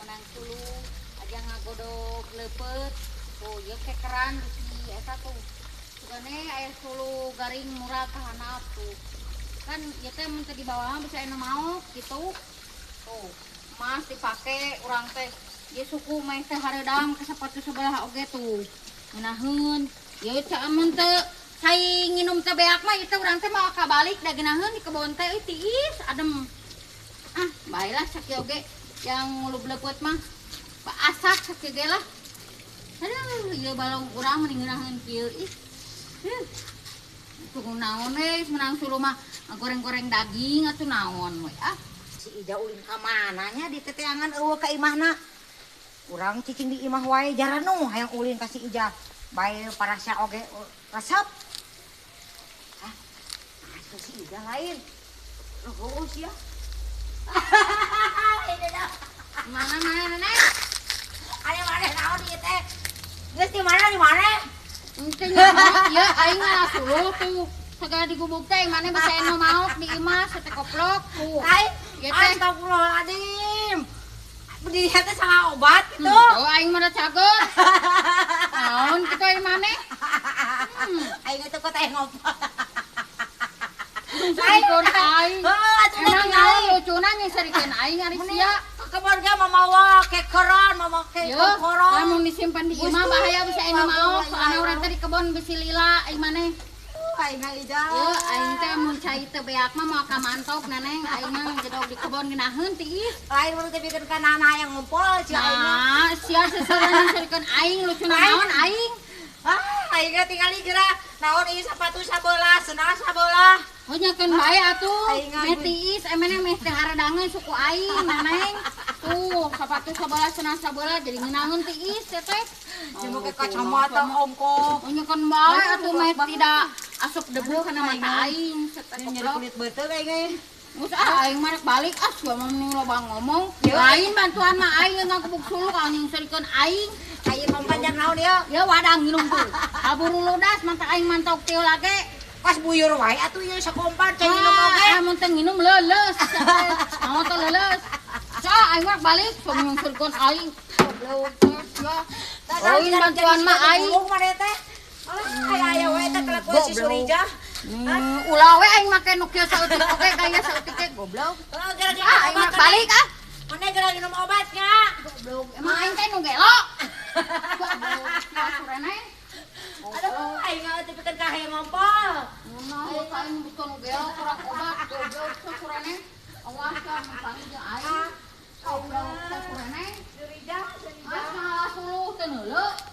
menang dulu aja ngagodok lepet tuh ya kekeran di eta tuh sugane aya sulu garing murah tahanap tuh kan ya teh mun di bawah bisa eno mau gitu tuh emas dipake urang teh dia suku main teh hareudang ke sepatu sebelah oge tuh ngeunaheun ya cak amun teu saing nginum teh beak mah itu urang teh mau kabalik da geunaheun di kebon teh tiis adem baiklah sakit oge yang ngulub-lepet mah asak sakit ge lah aduh ieu balong urang mending ngeunaheun kieu ih tuh naon menang suruh mah goreng-goreng daging atuh naon we si Ija ulin ka mananya di teteangan eueuh ka imahna urang cicing di imah wae jaranu hayang ulin ka si Ija bae parasya oge resep atuh si Ija lain luhus ya mana nenek aya mana naon ieu teh geus di mana ente nyaho ya aing mah suluh tuh segala digubuk teh mana bisa eno maot di imah sate koplok tuh ai ya teh astagfirullahaladzim berdiri teh sangat obat gitu oh aing mah da cager naon kitu aing maneh aing teh kok teh ngobrol sarikeun aing atuh emang naon lucuna nya sarikeun aing ari sia keluarga mamawa kekeran mama kekoron lamun disimpan di imah bahaya bisa eno maot soalna urang teh di kebon bisi lila aing maneh aing Ija yo aing teh mun cai teh beak mah mau ka mantop neneng aing mah jedog di kebon geunaheun tiis lain mun teh bikin ka nana yang ngumpul ci aing nah sia sesareun sarikeun aing lucuna naon aing aing tinggali geura naon ieu sepatu sabelah seunah sabelah oh nyakeun bae atuh meh tiis emene meh teh haredangeun suku aing neneng tuh sepatu sabelah seunah sabelah jadi ngeunaheun tiis teh jeung make kacamata ongkok oh nyakeun bae atuh meh tidak asup debu kana mata aing nyeri kulit beuteul aing Mus aing mah balik sia mah loba ngomong lain bantuan mah aing ngagubuk suluk anjing sarikeun aing aing kompanjang naon ieu ya wadang nginum tuh kaburu ludas mantap aing mantok teu lage pas buyur wae atuh ieu sakompan cai nginum oge mun teh nginum leuleus naon teh leuleus aing mah balik sok nyungsurkeun aing goblok ya lain bantuan mah aing aya wae teh kelakuan si Surija ulah we aing make nu kieu sautik oge gaya sautik ge goblok aing mah balik mana gara minum obatnya goblok emang aing teh nu gelo goblok surene aduh aing teh pikeun ka hayang ngompol nah aing butuh nu gelo kurang obat goblok surene awas ka mangkali jeung aing goblok surene Surija asa suluh teu neuleuh